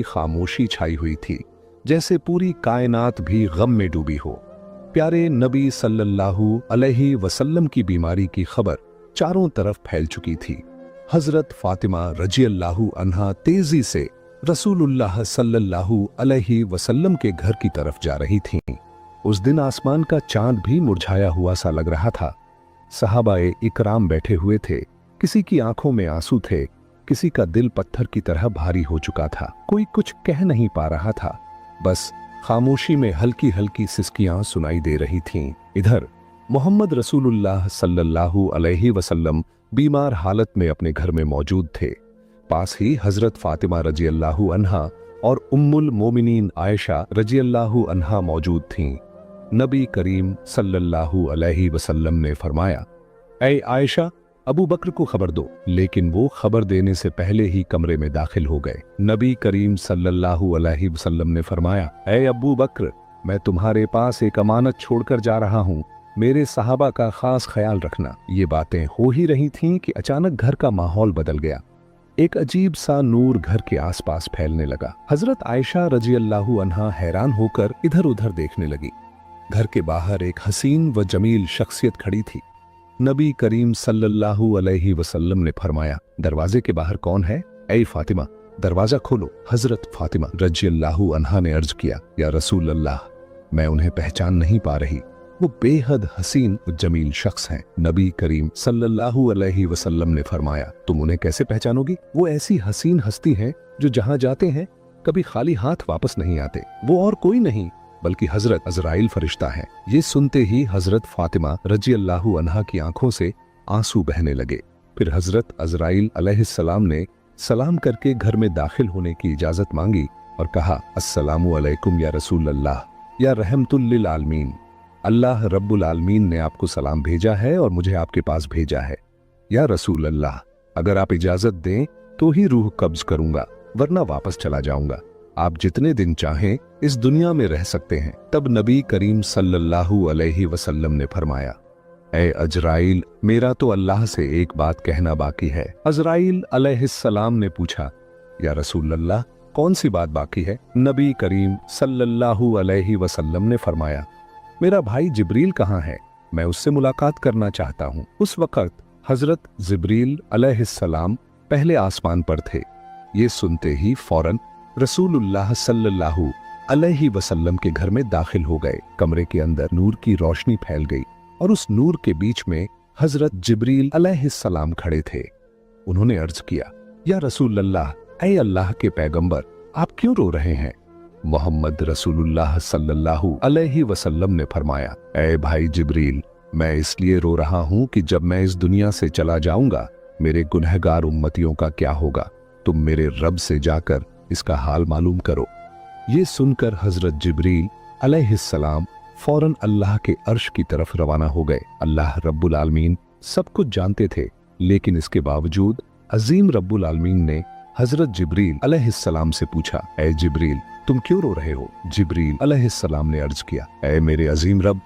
खामोशी छाई हुई थी, जैसे पूरी कायनात भी गम में डूबी हो। प्यारे नबी सल्लल्लाहु अलैहि वसल्लम की बीमारी की खबर चारों तरफ फैल चुकी थी। हजरत फातिमा रज़ियल्लाहु अन्हा तेजी से रसूलुल्लाह सल्लल्लाहु अलैहि वसल्लम के घर की तरफ जा रही थीं। उस दिन आसमान का चांद भी मुरझाया हुआ सा लग रहा था। सहाबाए इकराम बैठे हुए थे, किसी की आंखों में आंसू थे, किसी का दिल पत्थर की तरह भारी हो चुका था। कोई कुछ कह नहीं पा रहा था, बस खामोशी में हल्की हल्की सिसकियां सुनाई दे रही थीं। इधर मोहम्मद रसूलुल्लाह सल्लल्लाहु अलैहि वसल्लम बीमार हालत में अपने घर में मौजूद थे। पास ही हजरत फातिमा रज़ियल्लाहु अन्हा और उम्मुल मोमिनीन आयशा रज़ियल्लाहु अन्हा मौजूद थीं। नबी करीम सल्लल्लाहु अलैहि वसल्लम ने फरमाया, ऐ आयशा, अबू बकर को खबर दो। लेकिन वो खबर देने से पहले ही कमरे में दाखिल हो गए। नबी करीम सल्लल्लाहु अलैहि वसल्लम ने फरमाया, ऐ अबू बकर, मैं तुम्हारे पास एक अमानत छोड़कर जा रहा हूँ, मेरे सहाबा का खास ख्याल रखना। ये बातें हो ही रही थीं कि अचानक घर का माहौल बदल गया। एक अजीब सा नूर घर के आसपास फैलने लगा। हजरत आयशा रज़ियल्लाहु अन्हा हैरान होकर इधर उधर देखने लगी। घर के बाहर एक हसीन व जमील शख्सियत खड़ी थी। नबी करीम सल्लल्लाहु अलैहि वसल्लम ने फरमाया, दरवाजे के बाहर कौन है? ऐ फातिमा, दरवाजा खोलो। हजरत फातिमा रज़ियल्लाहु अन्हा ने अर्ज किया, या रसूल अल्लाह, मैं उन्हें पहचान नहीं पा रही। वो बेहद हसीन जमील शख्स हैं। नबी करीम सल्लल्लाहु अलैहि वसल्लम ने फरमाया, तुम उन्हें कैसे पहचानोगी? वो ऐसी हसीन हस्ती हैं जो जहां जाते हैं कभी खाली हाथ वापस नहीं आते। वो और कोई नहीं बल्कि हजरत अज़राइल फरिश्ता है। ये सुनते ही हजरत फातिमा रज़ियल्लाहु अन्हा की आंखों से आंसू बहने लगे। फिर हजरत अज़राइल अलैहिस्सलाम ने सलाम करके घर में दाखिल होने की इजाजत मांगी और कहा, अस्सलामु अलैकुम या रसूल अल्लाह, या रहमतुल लिल आलमीन। अल्लाह रब्बुल आलमीन ने आपको सलाम भेजा है और मुझे आपके पास भेजा है। या रसूल अल्लाह, अगर आप इजाजत दें तो ही रूह कब्ज करूंगा, वरना वापस चला जाऊंगा। आप जितने दिन चाहें इस दुनिया में रह सकते हैं। तब नबी करीम सल्लल्लाहु अलैहि वसल्लम ने फरमाया, ऐ अज़राइल, मेरा तो अल्लाह से एक बात कहना बाकी है। अज़राइल अलैहिस्सलाम ने पूछा, या रसूल अल्लाह, कौन सी बात बाकी है? नबी करीम सल्लल्लाहु अलैहि वसल्लम ने फरमाया, मेरा भाई जिब्रील कहाँ है? मैं उससे मुलाकात करना चाहता हूँ। उस वक्त हजरत जिब्रील अलैहिस्सलाम पहले आसमान पर थे। ये सुनते ही फौरन रसूलुल्लाह सल्लल्लाहु अलैहि वसल्लम के घर में दाखिल हो गए। कमरे के अंदर नूर की रोशनी फैल गई और उस नूर के बीच में हजरत जिब्रील अलैहिस्सलाम खड़े थे। उन्होंने अर्ज किया, या रसूल अल्लाह, ऐ अल्लाह के पैगंबर, आप क्यों रो रहे हैं? मोहम्मद रसूलुल्लाह सल्लल्लाहु अलैहि वसल्लम ने फरमाया, ऐ भाई जिब्रील, मैं इसलिए रो रहा हूं कि जब मैं इस दुनिया से चला जाऊंगा, मेरे गुनहगार उम्मतियों का क्या होगा? तुम मेरे रब से जाकर इसका हाल मालूम करो। ये सुनकर हजरत जिब्रील अलैहिस्सलाम फौरन अल्लाह के अर्श की तरफ रवाना हो गए। अल्लाह रब्बुल आलमीन सब कुछ जानते थे, लेकिन इसके बावजूद अजीम रब्बुल आलमीन ने हजरत जिब्रील अलैहिस्सलाम से पूछा, ऐ जिब्रील, तुम क्यों रो रहे हो? जिब्रील अलैहिस्सलाम ने अर्ज किया, ऐ मेरे अजीम रब,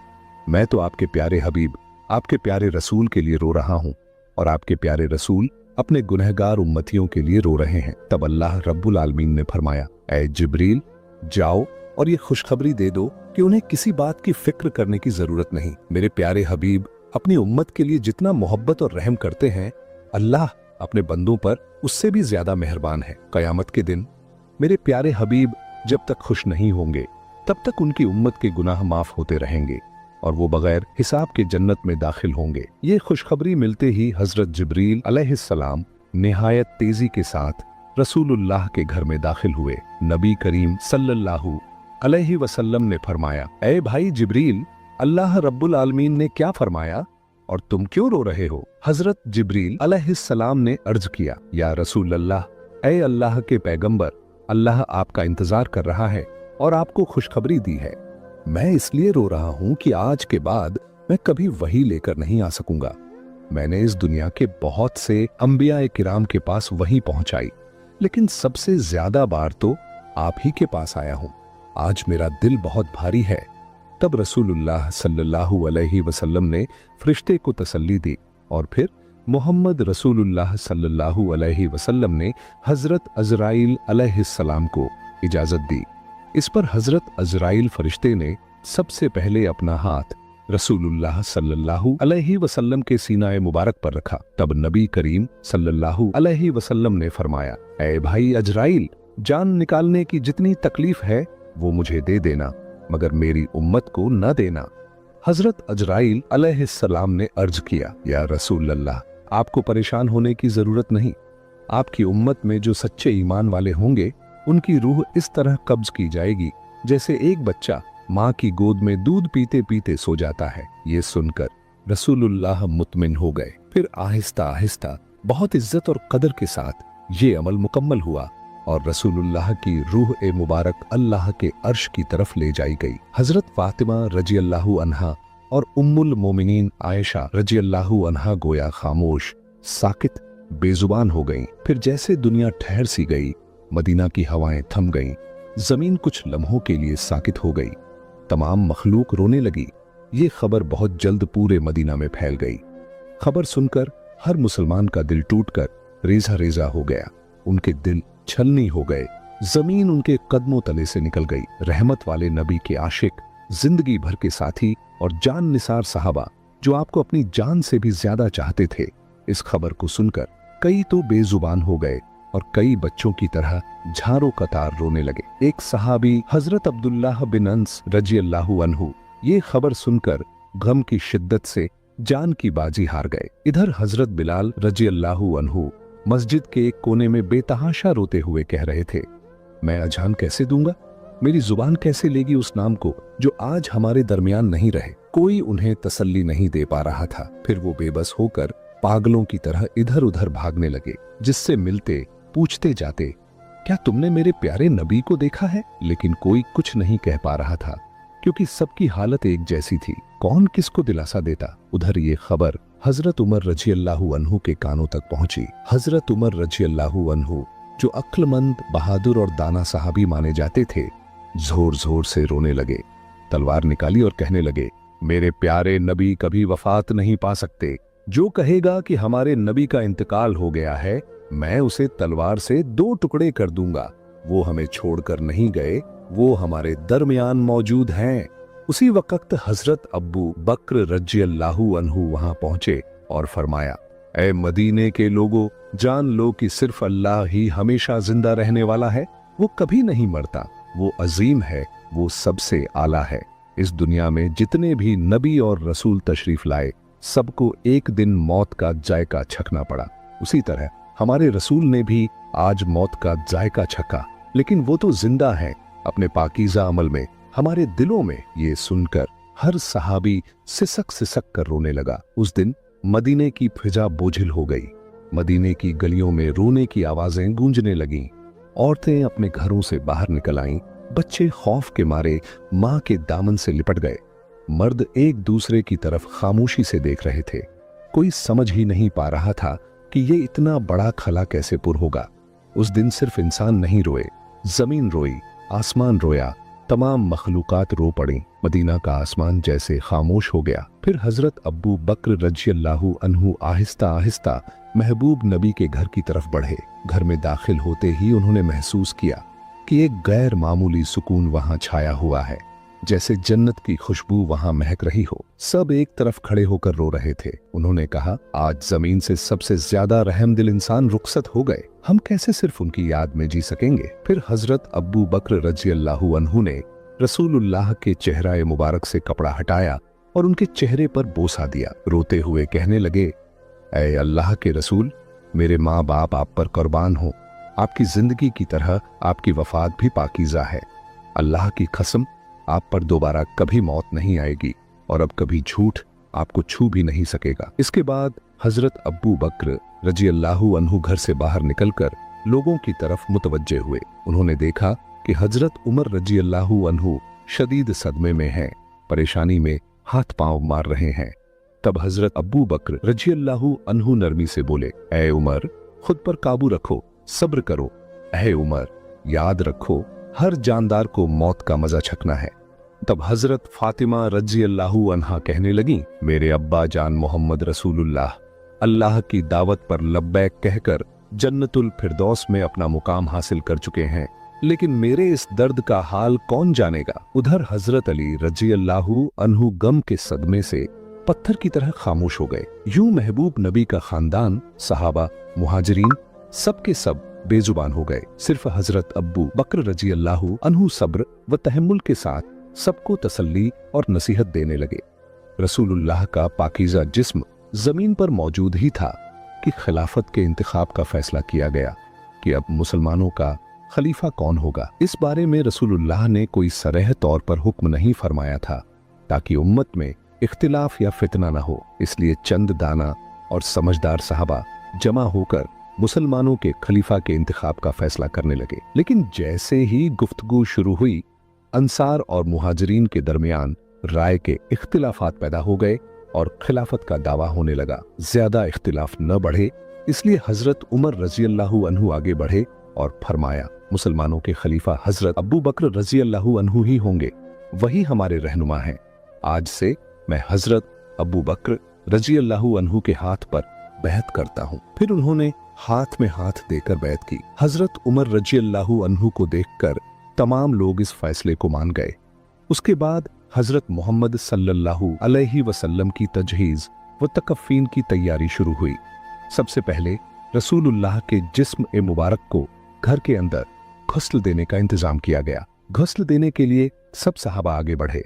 मैं तो आपके प्यारे हबीब, आपके प्यारे रसूल के लिए रो रहा हूँ और आपके प्यारे रसूल अपने गुनहगार उम्मतियों के लिए रो रहे हैं। तब अल्लाह रब्बुल आलमीन ने फरमाया, ऐ जिब्रील, जाओ और ये खुशखबरी दे दो कि उन्हें किसी बात की फिक्र करने की जरूरत नहीं। मेरे प्यारे हबीब अपनी उम्मत के लिए जितना मोहब्बत और रहम करते हैं, अल्लाह अपने बंदों पर उससे भी ज्यादा मेहरबान है। कयामत के दिन मेरे प्यारे हबीब जब तक खुश नहीं होंगे, तब तक उनकी उम्मत के गुनाह माफ होते रहेंगे और वो बगैर हिसाब के जन्नत में दाखिल होंगे। ये खुशखबरी मिलते ही हजरत जिब्रील अलैहिस्सलाम निहायत तेजी के साथ रसूलुल्लाह के घर में दाखिल हुए। नबी करीम सल्लल्लाहु अलैहि वसल्लम ने फरमाया, ऐ भाई जिब्रील, अल्लाह रब्बुल आलमीन ने क्या फरमाया और तुम क्यों रो रहे हो? हजरत जिब्रील अलैहिस्सलाम ने अर्ज किया, या रसूल अल्लाह, ऐ अल्लाह के पैगंबर, अल्लाह आपका इंतजार कर रहा है और आपको खुशखबरी दी है। मैं इसलिए रो रहा हूं कि आज के बाद मैं कभी वही लेकर नहीं आ सकूंगा। मैंने इस दुनिया के बहुत से अंबिया किराम के पास वही पहुंचाई, लेकिन सबसे ज्यादा बार तो आप ही के पास आया हूं। आज मेरा दिल बहुत भारी है। तब रसूलुल्लाह सल्लल्लाहु अलैहि वसल्लम ने फरिश्ते को तसल्ली दी और फिर मोहम्मद रसूलुल्लाह सल्लल्लाहु अलैहि वसल्लम ने हजरत अजराइल अलैहिस्सलाम को इजाजत दी। इस पर हजरत अजराइल फरिश्ते ने सबसे पहले अपना हाथ रसूलुल्लाह सल्लल्लाहु अलैहि वसल्लम के सीनाए मुबारक पर रखा। तब नबी करीम सल्लल्लाहु अलैहि वसल्लम ने फरमाया, ऐ भाई अजराइल, जान निकालने की जितनी तकलीफ है वो मुझे दे देना, मगर मेरी उम्मत को न देना। हजरत अजराइल अलैहिस्सलाम ने अर्ज किया, या रसूल अल्लाह, आपको परेशान होने की जरूरत नहीं। आपकी उम्मत में जो सच्चे ईमान वाले होंगे उनकी रूह इस तरह कब्ज की जाएगी जैसे एक बच्चा माँ की गोद में दूध पीते पीते सो जाता है। ये सुनकर रसूलुल्लाह मुतमिन हो गए। फिर आहिस्ता आहिस्ता बहुत इज्जत और कदर के साथ ये अमल मुकम्मल हुआ और रसूलुल्लाह की रूह ए मुबारक अल्लाह के अर्श की तरफ ले जाई गई। हजरत फातिमा रजियल्लाहु अन्हा और उम्मुल मोमिनीन आयशा रजियल्लाहु अन्हा गोया खामोश, साकित, बेजुबान हो गईं। फिर जैसे दुनिया ठहर सी गई, मदीना की हवाएं थम गईं, जमीन कुछ लम्हों के लिए साकित हो गई, तमाम मखलूक रोने लगी। ये खबर बहुत जल्द पूरे मदीना में फैल गई। खबर सुनकर हर मुसलमान का दिल टूटकर रेजा रेजा हो गया। उनके दिल छलनी हो गए, जमीन उनके कदमों तले से निकल गई। रहमत वाले नबी के आशिक, जिंदगी भर के साथी और जान निसार सहाबा जो आपको अपनी जान से भी ज्यादा चाहते थे, इस खबर को सुनकर कई तो बेजुबान हो गए और कई बच्चों की तरह झारों कतार रोने लगे। एक सहाबी हजरत अब्दुल्लाह बिन अंस रजियल्लाहु अन्हु ये खबर सुनकर गम की शिद्दत से जान की बाजी हार गए। इधर हजरत बिलाल रजियल्लाहु अन्हु मस्जिद के एक कोने में बेतहाशा रोते हुए कह रहे थे, मैं अजान कैसे दूंगा? मेरी जुबान कैसे लेगी उस नाम को जो आज हमारे दरमियान नहीं रहे? कोई उन्हें तसल्ली नहीं दे पा रहा था। फिर वो बेबस होकर पागलों की तरह इधर उधर भागने लगे। जिससे मिलते पूछते जाते, क्या तुमने मेरे प्यारे नबी को देखा है? लेकिन कोई कुछ नहीं कह पा रहा था क्योंकि सबकी हालत एक जैसी थी। कौन किसको दिलासा देता? उधर ये खबर हजरत उमर रजियल्लाहु अन्हु के कानों तक पहुंची। हजरत उमर रजियल्लाहु अन्हु जो अक्लमंद, बहादुर और दाना साहबी माने जाते थे, जोर जोर से रोने लगे, तलवार निकाली और कहने लगे, मेरे प्यारे नबी कभी वफात नहीं पा सकते। जो कहेगा कि हमारे नबी का इंतकाल हो गया है, मैं उसे तलवार से 2 टुकड़े कर दूंगा। वो हमें छोड़कर नहीं गए, वो हमारे दरमियान मौजूद हैं। उसी वक्त हजरत अब्बू बकर रजियल्लाहु अन्हु वहां पहुंचे और फरमाया, ऐ मदीने के लोगों, जान लो कि सिर्फ अल्लाह ही हमेशा जिंदा रहने वाला है। वो कभी नहीं मरता, वो अजीम है, वो सबसे आला है। इस दुनिया में जितने भी नबी और रसूल तशरीफ लाए, सबको एक दिन मौत का जायका छकना पड़ा। उसी तरह हमारे रसूल ने भी आज मौत का जायका छका, लेकिन वो तो जिंदा है अपने पाकीज़ा अमल में, हमारे दिलों में। ये सुनकर हर सहाबी सिसक सिसक कर रोने लगा। उस दिन मदीने की फिजा बोझिल हो गई। मदीने की गलियों में रोने की आवाजें गूंजने लगीं। औरतें अपने घरों से बाहर निकल आईं। बच्चे खौफ के मारे माँ के दामन से लिपट गए। मर्द एक दूसरे की तरफ खामोशी से देख रहे थे। कोई समझ ही नहीं पा रहा था कि ये इतना बड़ा खला कैसे पुर होगा। उस दिन सिर्फ इंसान नहीं रोए, जमीन रोई, आसमान रोया, तमाम मखलूकात रो पड़ी। मदीना का आसमान जैसे खामोश हो गया। फिर हजरत अब्बू बकर रजियल्लाहु अन्हु आहिस्ता आहिस्ता महबूब नबी के घर की तरफ बढ़े। घर में दाखिल होते ही उन्होंने महसूस किया कि एक गैर मामूली सुकून वहां छाया हुआ है, जैसे जन्नत की खुशबू वहां महक रही हो। सब एक तरफ खड़े होकर रो रहे थे। उन्होंने कहा, आज जमीन से सबसे ज्यादा रहमदिल इंसान रुखसत हो गए, हम कैसे सिर्फ उनकी याद में जी सकेंगे। फिर हजरत अब्बू बकर रजियल्लाहु अन्हु ने रसूलुल्लाह के चेहरा मुबारक से कपड़ा हटाया और उनके चेहरे पर बोसा दिया। रोते हुए कहने लगे, ऐ अल्लाह के रसूल, मेरे माँ बाप आप पर कुर्बान हो। आपकी जिंदगी की तरह आपकी वफात भी पाकीज़ा है। अल्लाह की कसम, आप पर दोबारा कभी मौत नहीं आएगी और अब कभी झूठ आपको छू भी नहीं सकेगा। इसके बाद हजरत अब्बू बकर रजियल्लाहु अन्हु घर से बाहर निकलकर लोगों की तरफ मुतवज्जे हुए। उन्होंने देखा कि हजरत उमर रजियल्लाहु अन्हु शदीद सदमे में हैं, परेशानी में हाथ पांव मार रहे हैं। तब हजरत अब्बू बकर रजियल्लाहु अन्हु नरमी से बोले, ऐ उमर, खुद पर काबू रखो, सब्र करो। ऐ उमर, याद रखो, हर जानदार को मौत का मजा छकना है। तब हजरत फातिमा रजियल्लाहु अन्हा कहने लगी, मेरे अब्बा जान मोहम्मद रसूलुल्लाह, अल्लाह की दावत पर लब्बैक कहकर जन्नतुल फिरदौस में अपना मुकाम हासिल कर चुके हैं, लेकिन मेरे इस दर्द का हाल कौन जानेगा। उधर हजरत अली रजी अल्लाहु अन्हु गम के सदमे से पत्थर की तरह खामोश हो गए। यूं महबूब नबी का खानदान, सहाबा, मुहाजिरीन सबके सब बेजुबान हो गए। सिर्फ हजरत अब्बू बकर रजी अल्लाहु अन्हु सब्र व तहम्मुल के साथ सबको तसल्ली और नसीहत देने लगे। रसूलुल्लाह का पाकीज़ा जिस्म जमीन पर मौजूद ही था कि खिलाफत के इंतखाब का फैसला किया गया कि अब मुसलमानों का खलीफा कौन होगा। इस बारे में रसूलुल्लाह ने कोई सरह तौर पर हुक्म नहीं फरमाया था ताकि उम्मत में इख्तिलाफ या फितना न हो। इसलिए चंद दाना और समझदार सहाबा जमा होकर मुसलमानों के खलीफा के इंतखाब का फैसला करने लगे। लेकिन जैसे ही गुफ्तगू शुरू हुई, अंसार और मुहाजिरीन के दरमियान राय के इख्तिलाफात पैदा हो गए और खिलाफत का दावा होने लगा। ज्यादा इख्तिलाफ न बढ़े इसलिए हजरत उमर रजी अल्लाहु अन्हु आगे बढ़े और फरमाया, मुसलमानों के खलीफा हजरत अबू बकर रजी अल्लाहु अन्हु ही होंगे, वही हमारे रहनुमा हैं। आज से मैं हजरत अबू बकर रजी अल्लाहु अन्हु के हाथ पर बैत करता हूँ। फिर उन्होंने हाथ में हाथ देकर बैत की। हजरत उमर रजी अल्लाहु अन्हु को देखकर तमाम लोग इस फैसले को मान गए। उसके बाद हजरत मोहम्मद सल्लल्लाहु अलैहि वसल्लम की तजहीज व तकफ़ीन की तैयारी शुरू हुई। सबसे पहले रसूलुल्लाह के जिस्म ए मुबारक को घर के अंदर गुस्ल देने का इंतजाम किया गया। गुस्ल देने के लिए सब सहाबा आगे बढ़े।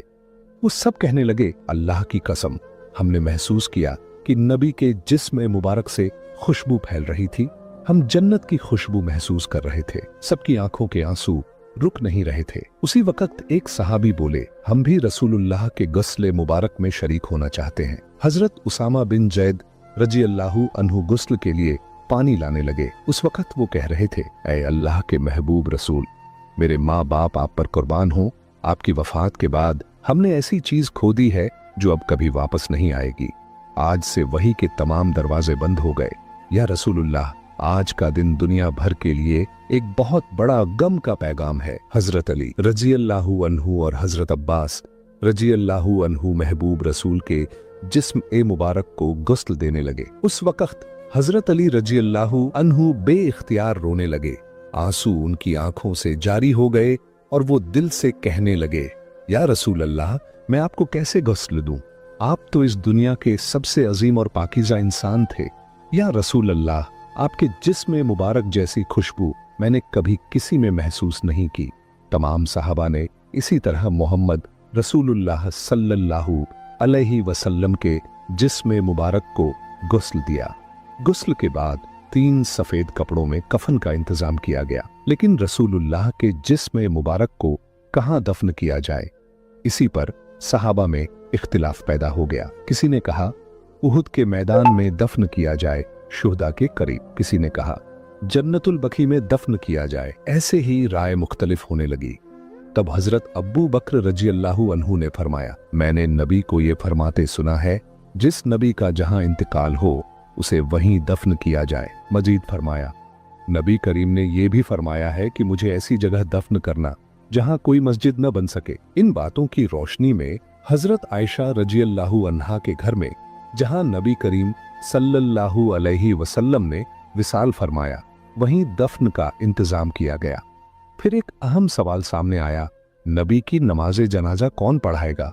वो सब कहने लगे, अल्लाह की कसम, हमने महसूस किया कि नबी के जिस्म ए मुबारक से खुशबू फैल रही थी। हम जन्नत की खुशबू महसूस कर रहे थे। सबकी आंखों के आंसू रुक नहीं रहे थे। उसी वक्त एक सहाबी बोले, हम भी रसूलुल्लाह के गुस्ल मुबारक में शरीक होना चाहते हैं। हजरत उसामा बिन जैद रजी अल्लाहु अन्हु गुस्ल के लिए पानी लाने लगे। उस वक्त वो कह रहे थे, ऐ अल्लाह के महबूब रसूल, मेरे माँ बाप आप पर कुर्बान हो। आपकी वफात के बाद हमने ऐसी चीज खो दी है जो अब कभी वापस नहीं आएगी। आज से वही के तमाम दरवाजे बंद हो गए। या रसूलुल्लाह, आज का दिन दुनिया भर के लिए एक बहुत बड़ा गम का पैगाम है। हजरत अली रजी अल्लाहु अन्हु और हजरत अब्बास रजी अल्लाहु अन्हु महबूब रसूल के जिस्म ए मुबारक को गुस्ल देने लगे। उस वक्त हजरत अली रजी अल्लाहु अन्हु बेइख्तियार रोने लगे। आंसू उनकी आंखों से जारी हो गए और वो दिल से कहने लगे, या रसूल अल्लाह, मैं आपको कैसे गुस्ल दूं? आप तो इस दुनिया के सबसे अजीम और पाकीज़ा इंसान थे। या रसूल अल्लाह, आपके जिस्म मुबारक जैसी खुशबू मैंने कभी किसी में महसूस नहीं की। तमाम सहाबा ने इसी तरह मोहम्मद रसूलुल्लाह सल्लल्लाहु अलैहि वसल्लम के जिस्म मुबारक को गुस्ल दिया। गुस्ल के बाद 3 सफेद कपड़ों में कफन का इंतजाम किया गया। लेकिन रसूलुल्लाह के जिस्म मुबारक को कहाँ दफन किया जाए, इसी पर सहाबा में इख्तिलाफ पैदा हो गया। किसी ने कहा उहुद के मैदान में दफन किया जाए, शुहदा के करीब। किसी ने कहा जन्नतुल बकी में दफन किया जाए। ऐसे ही राय मुख्तलिफ होने लगी। तब हजरत अब्बू बकर रजी अल्लाहु अन्हु ने फरमाया, मैंने नबी को ये फरमाते सुना है, जिस नबी का जहां इंतकाल हो उसे वहीं दफन किया जाए। मजीद फरमाया, नबी करीम ने यह भी फरमाया है कि मुझे ऐसी जगह दफन करना जहां कोई मस्जिद न बन सके। इन बातों की रोशनी में हजरत आयशा रजी अल्लाहु अन्हा के घर में, जहां नबी करीम सल्लल्लाहु अलैहि वसल्लम ने विसाल फरमाया, वहीं दफन का इंतजाम किया गया। फिर एक अहम सवाल सामने आया, नबी की नमाज़े जनाजा कौन पढ़ाएगा?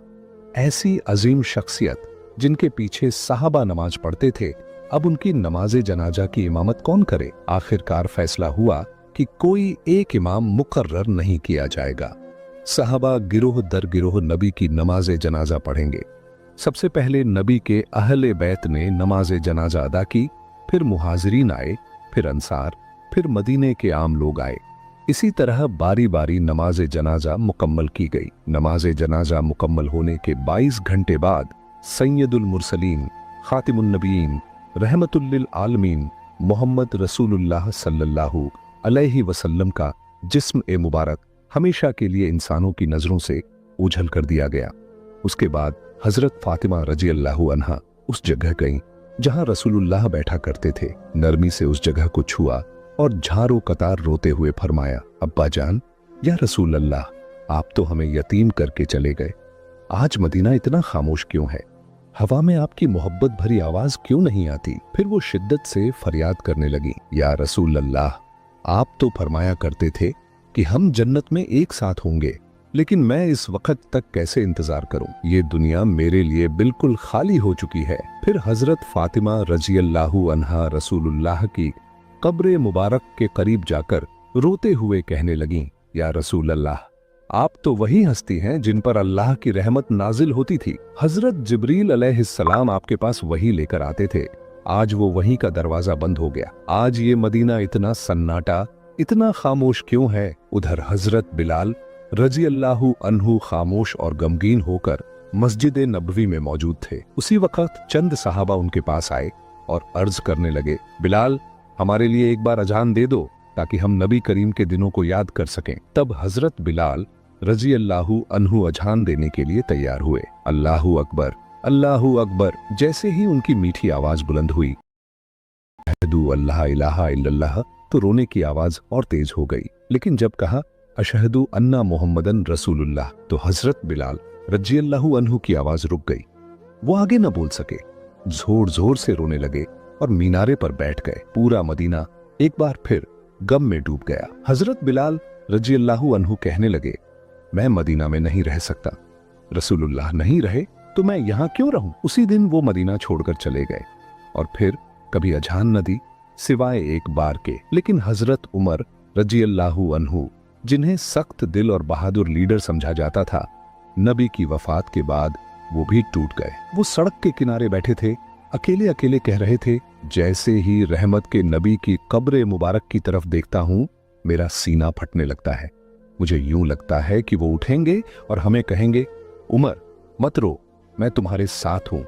ऐसी अजीम शख्सियत जिनके पीछे सहाबा नमाज पढ़ते थे, अब उनकी नमाज़े जनाजा की इमामत कौन करे? आखिरकार फैसला हुआ कि कोई एक इमाम मुकर्रर नहीं किया जाएगा। सहाबा गिरोह दर गिरोह नबी की नमाज़े जनाजा पढ़ेंगे। सबसे पहले नबी के अहले बैत ने नमाज़े जनाजा अदा की, फिर मुहाजिरीन आए, फिर अंसार, फिर मदीने के आम लोग आए। इसी तरह बारी बारी नमाज जनाजा मुकम्मल की गई। नमाज जनाजा मुकम्मल होने के 22 घंटे बाद सैयदुल मुरसलीन, खातिमुन नबीयीन, रहमतुल लिल आलमीन मोहम्मद रसूलुल्लाह सल्लल्लाहु अलैहि वसल्लम का जिस्म ए मुबारक हमेशा के लिए इंसानों की नजरों से ओझल कर दिया गया। उसके बाद हजरत फातिमा रजी अल्लाहु अन्हा उस जगह गईं जहां रसूलुल्लाह बैठा करते थे। नरमी से उस जगह को छुआ और झारो कतार रोते हुए फरमाया, अब्बा जान, या रसूल अल्लाह, आप तो हमें यतीम करके चले गए। आज मदीना इतना खामोश क्यों है? हवा में आपकी मोहब्बत भरी आवाज क्यों नहीं आती? फिर वो शिद्दत से फरियाद करने लगी, या रसूल अल्लाह, आप तो फरमाया करते थे कि हम जन्नत में एक साथ होंगे, लेकिन मैं इस वक्त तक कैसे इंतजार करूं? ये दुनिया मेरे लिए बिल्कुल खाली हो चुकी है। फिर हजरत फातिमा रजी अल्लाहु अन्हा रसूलुल्लाह की कब्र मुबारक के करीब जाकर रोते हुए कहने लगीं, या रसूल अल्लाह, आप तो वही हस्ती हैं जिन पर अल्लाह की रहमत नाजिल होती थी। हजरत जिब्रील अलैहिस्सलाम आपके पास वही लेकर आते थे। आज वो वही का दरवाजा बंद हो गया। आज ये मदीना इतना सन्नाटा, इतना खामोश क्यों है? उधर हजरत बिलाल रजी अल्लाहु अन्हु खामोश और गमगीन होकर मस्जिद नबवी में मौजूद थे। उसी वक्त चंद सहाबा उनके पास आए और अर्ज करने लगे, बिलाल, हमारे लिए एक बार अजान दे दो ताकि हम नबी करीम के दिनों को याद कर सकें। तब हजरत बिलाल रजी अल्लाहु अन्हु अजान देने के लिए तैयार हुए। अल्लाहु अकबर, अल्लाहु अकबर। जैसे ही उनकी मीठी आवाज बुलंद हुई, अशहदु अल्लाह इलाहा इल्लल्लाह, तो रोने की आवाज और तेज हो गई। लेकिन जब कहा अशहदु अन्ना मोहम्मदन रसूलुल्लाह, तो हजरत बिलाल रजी अल्लाहु अन्हु की आवाज रुक गई। वो आगे न बोल सके, जोर जोर से रोने लगे और मीनारे पर बैठ गए। पूरा मदीना एक बार फिर गम में डूब गया। हजरत बिलाल रजी अल्लाहु अन्हु कहने लगे, मैं मदीना में नहीं रह सकता। रसूलुल्लाह नहीं रहे तो मैं यहां क्यों रहूं? उसी दिन वो मदीना छोड़कर चले गए और फिर कभी अजान न दी सिवाय एक बार के। लेकिन हजरत उमर रजी अल्लाहु अन्हु, जिन्हें सख्त दिल और बहादुर लीडर समझा जाता था, नबी की वफात के बाद वो भी टूट गए। वो सड़क के किनारे बैठे थे, अकेले अकेले कह रहे थे, जैसे ही रहमत के नबी की कब्र मुबारक की तरफ देखता हूं, मेरा सीना फटने लगता है। मुझे यूं लगता है कि वो उठेंगे और हमें कहेंगे, उमर मत रो, मैं तुम्हारे साथ हूं।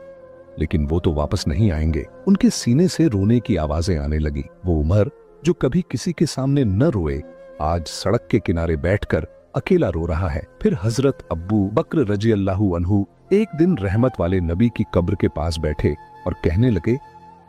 लेकिन वो तो वापस नहीं आएंगे। उनके सीने से रोने की आवाजें आने लगी। वो उमर जो कभी किसी के सामने न रोए, आज सड़क के किनारे बैठकर अकेला रो रहा है। फिर हजरत अब्बू बकर रजी अल्लाहु अन्हु एक दिन रहमत वाले नबी की कब्र के पास बैठे और कहने लगे,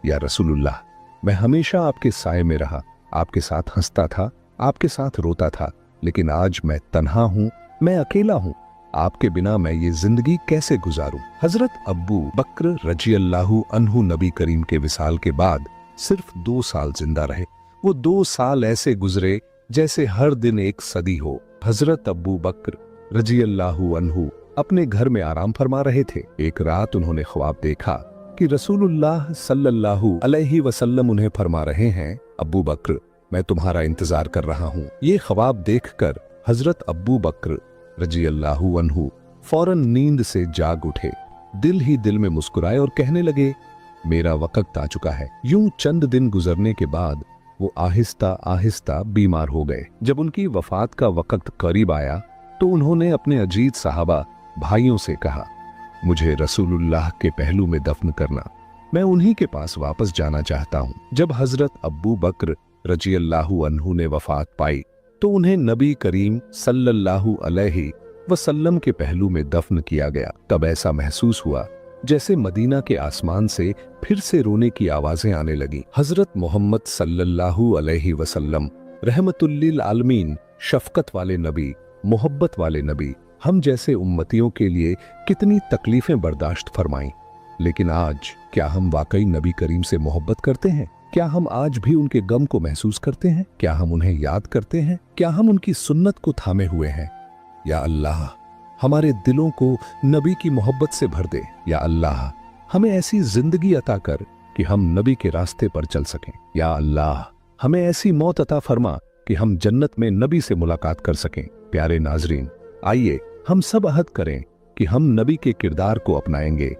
या रसूलुल्लाह, मैं हमेशा आपके साए में रहा, आपके साथ हंसता था, आपके साथ रोता था, लेकिन आज मैं तन्हा हूं, मैं अकेला हूं। आपके बिना मैं ये जिंदगी कैसे गुजारूं? हजरत अब्बू बकर रजी अल्लाहु अन्हु नबी करीम के विसाल के बाद सिर्फ 2 साल जिंदा रहे। वो 2 साल ऐसे गुजरे जैसे हर दिन एक सदी हो। हजरत अब्बू बकर रजी अल्लाहु अन्हु अपने घर में आराम फरमा रहे थे। एक रात उन्होंने ख्वाब देखा कि रसूलुल्लाह सल्लल्लाहु अलैहि वसल्लम उन्हें फरमा रहे हैं, अब्बू बकर, मैं तुम्हारा इंतजार कर रहा हूँ। ये ख्वाब देखकर हजरत अब्बू बकर रजी अल्लाहु अन्हु फौरन नींद से जाग उठे, दिल ही दिल में मुस्कुराए और कहने लगे, मेरा वक्त आ चुका है। यूं चंद दिन गुजरने के बाद वो आहिस्ता आहिस्ता बीमार हो गए। जब उनकी वफात का वक्त करीब आया तो उन्होंने अपने अजीज साहबा भाइयों से कहा, मुझे रसूलुल्लाह के पहलू में दफन करना, मैं उन्हीं के पास वापस जाना चाहता हूँ। जब हजरत अब्बू बकर रजी अल्लाहु अन्हु ने वफात पाई तो उन्हें नबी करीम सल्लल्लाहु अलैहि वसल्लम के पहलू में दफन किया गया। तब ऐसा महसूस हुआ जैसे मदीना के आसमान से फिर से रोने की आवाजें आने लगी। हजरत मोहम्मद सल्लल्लाहु अलैहि वसल्लम रहमतुल्लिल आलमीन, शफकत वाले नबी, मोहब्बत वाले नबी, हम जैसे उम्मतियों के लिए कितनी तकलीफें बर्दाश्त फरमाईं। लेकिन आज क्या हम वाकई नबी करीम से मोहब्बत करते हैं? क्या हम आज भी उनके गम को महसूस करते हैं? क्या हम उन्हें याद करते हैं? क्या हम उनकी सुन्नत को थामे हुए हैं? या अल्लाह, हमारे दिलों को नबी की मोहब्बत से भर दे। या अल्लाह, हमें ऐसी जिंदगी अता कर कि हम नबी के रास्ते पर चल सकें। या अल्लाह, हमें ऐसी मौत अता फरमा कि हम जन्नत में नबी से मुलाकात कर सकें। प्यारे नाजरीन, आइए हम सब अहद करें कि हम नबी के किरदार को अपनाएंगे,